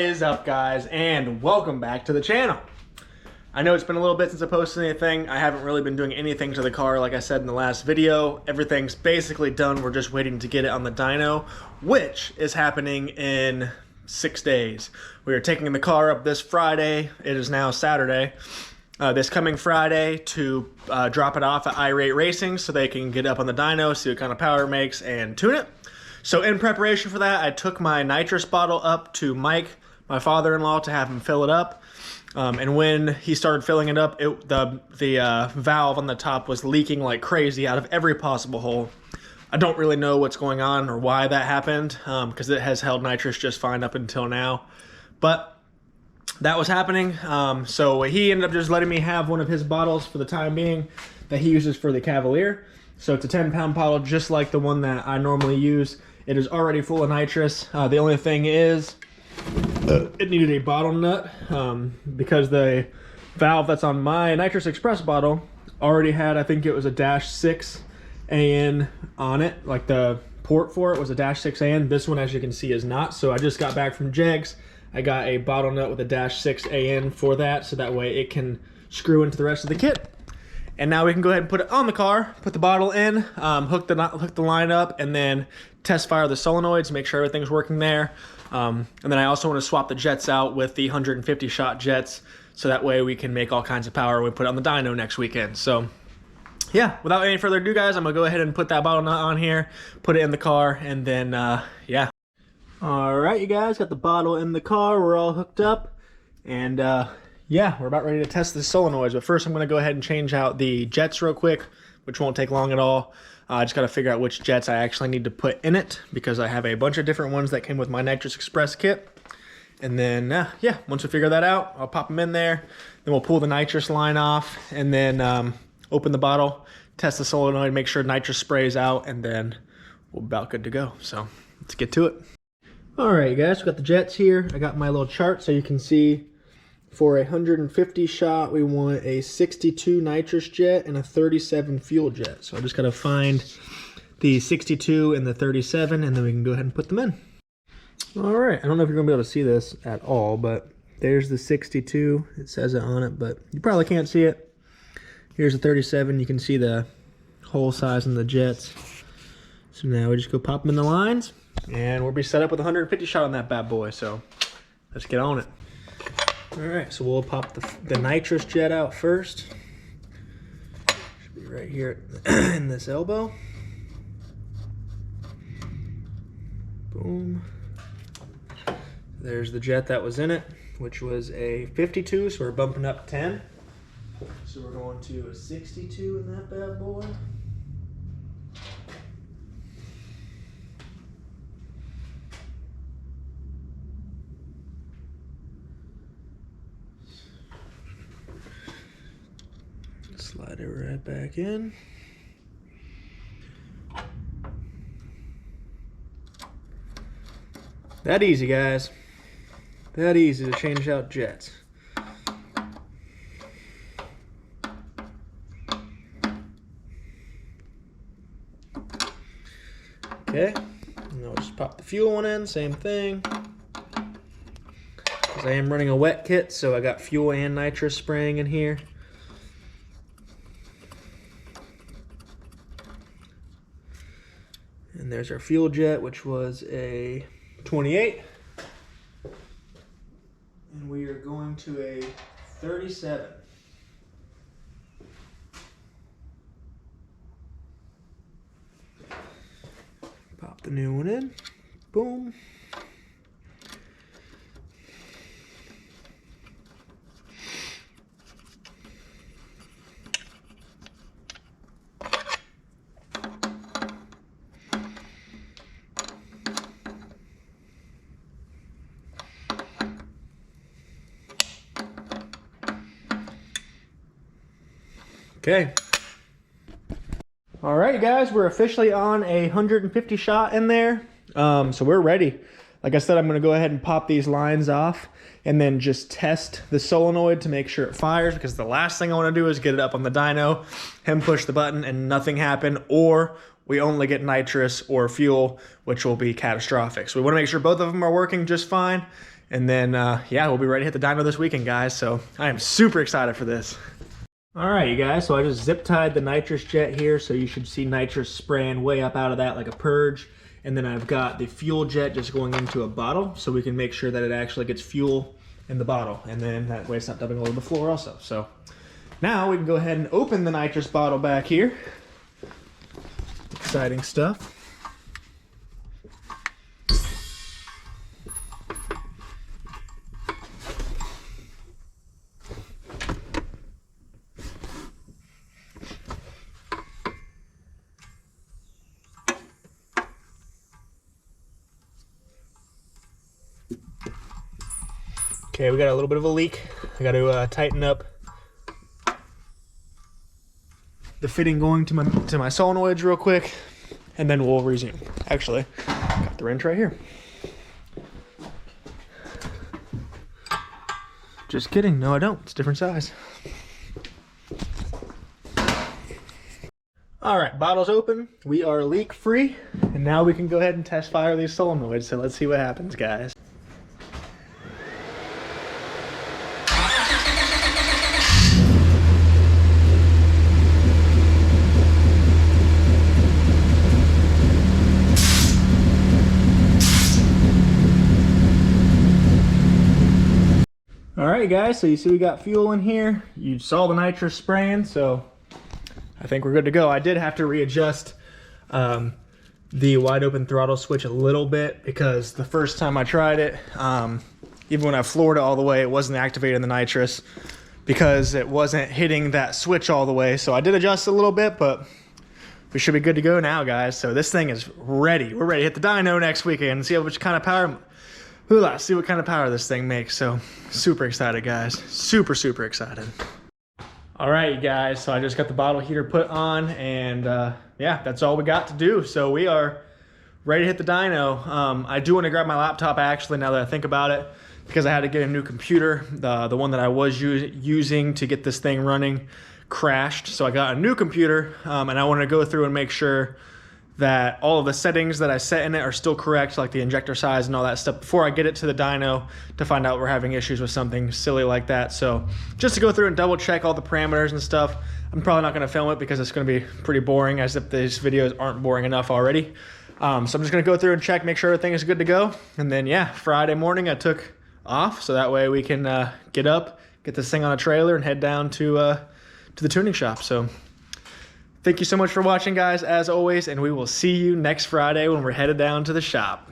is up, guys, and welcome back to the channel. I know it's been a little bit since I posted anything. I haven't really been doing anything to the car, like I said in the last video. Everything's basically done. We're just waiting to get it on the dyno, which is happening in 6 days. We are taking the car up this Friday. It is now Saturday. This coming Friday to drop it off at iRate Racing so they can get up on the dyno, see what kind of power it makes, and tune it. So in preparation for that, I took my nitrous bottle up to Mike, my father-in-law, to have him fill it up. And when he started filling it up, the valve on the top was leaking like crazy out of every possible hole. I don't really know what's going on or why that happened, because it has held nitrous just fine up until now. But that was happening. So he ended up just letting me have one of his bottles for the time being that he uses for the Cavalier. So it's a 10-pound bottle just like the one that I normally use. It is already full of nitrous. The only thing is it needed a bottle nut because the valve that's on my Nitrous Express bottle already had, I think it was a -6 AN on it. Like the port for it was a -6 AN. This one, as you can see, is not. So I just got back from Jegs. I got a bottle nut with a -6 AN for that, so that way it can screw into the rest of the kit. And now we can go ahead and put it on the car, put the bottle in, hook the line up, and then test fire the solenoids, make sure everything's working there. And then I also want to swap the jets out with the 150 shot jets, so that way we can make all kinds of power when we put it on the dyno next weekend. So yeah, without any further ado, guys, I'm gonna go ahead and put that bottle nut on here, put it in the car, and then yeah. All right, you guys, got the bottle in the car. We're all hooked up, and yeah, we're about ready to test the solenoids. But first, I'm going to go ahead and change out the jets real quick, which won't take long at all. I just got to figure out which jets I actually need to put in it, because I have a bunch of different ones that came with my Nitrous Express kit. And then, yeah, once we figure that out, I'll pop them in there. Then we'll pull the nitrous line off, and then open the bottle, test the solenoid, make sure nitrous sprays out, and then we're about good to go. So let's get to it. All right, guys, we got the jets here. I got my little chart so you can see. For a 150 shot, we want a 62 nitrous jet and a 37 fuel jet. So I just got to find the 62 and the 37, and then we can go ahead and put them in. All right, I don't know if you're going to be able to see this at all, but there's the 62. It says it on it, but you probably can't see it. Here's the 37. You can see the hole size in the jets. So now we just go pop them in the lines, and we'll be set up with a 150 shot on that bad boy. So let's get on it. All right, so we'll pop the nitrous jet out first. Should be right here in this elbow. Boom. There's the jet that was in it, which was a 52, so we're bumping up 10. So we're going to a 62 in that bad boy. Slide it right back in. That easy, guys. That easy to change out jets. Okay, and I'll just pop the fuel one in, same thing. Because I am running a wet kit, so I got fuel and nitrous spraying in here. And there's our fuel jet, which was a 28. And we are going to a 37. Pop the new one in. Boom. Okay. All right, guys, we're officially on a 150 shot in there. So we're ready. Like I said, I'm going to go ahead and pop these lines off and then just test the solenoid to make sure it fires, because the last thing I want to do is get it up on the dyno, him push the button and nothing happen, or we only get nitrous or fuel, which will be catastrophic. So we want to make sure both of them are working just fine. And then, yeah, we'll be ready to hit the dyno this weekend, guys. So I am super excited for this. All right, you guys, so I just zip tied the nitrous jet here, so you should see nitrous spraying way up out of that like a purge. And then I've got the fuel jet just going into a bottle, so we can make sure that it actually gets fuel in the bottle. And then that way it's not dumping all over the floor also. So now we can go ahead and open the nitrous bottle back here. Exciting stuff. Okay, we got a little bit of a leak. I got to tighten up the fitting going to my solenoids real quick, and then we'll resume. Actually, got the wrench right here. Just kidding. No, I don't. It's a different size. All right, bottle's open. We are leak free, and now we can go ahead and test fire these solenoids. So let's see what happens, guys. All right, guys, so you see we got fuel in here. You saw the nitrous spraying, so I think we're good to go. I did have to readjust the wide open throttle switch a little bit because the first time I tried it, even when I floored it all the way, it wasn't activating the nitrous because it wasn't hitting that switch all the way. So I did adjust a little bit, but we should be good to go now, guys. So this thing is ready. We're ready to hit the dyno next weekend and see which kind of power. See what kind of power this thing makes. So super excited, guys. Super excited. All right, you guys, so I just got the bottle heater put on, and yeah, that's all we got to do. So we are ready to hit the dyno. I do want to grab my laptop, actually, now that I think about it, because I had to get a new computer. The one that I was using to get this thing running crashed, so I got a new computer, and I want to go through and make sure that all of the settings that I set in it are still correct, like the injector size and all that stuff, before I get it to the dyno to find out we're having issues with something silly like that. So just to go through and double check all the parameters and stuff. I'm probably not going to film it because it's going to be pretty boring, as if these videos aren't boring enough already. So I'm just going to go through and check, make sure everything is good to go. And then, yeah, Friday morning I took off, so that way we can get up, get this thing on a trailer, and head down to the tuning shop. So thank you so much for watching, guys, as always, and we will see you next Friday when we're headed down to the shop.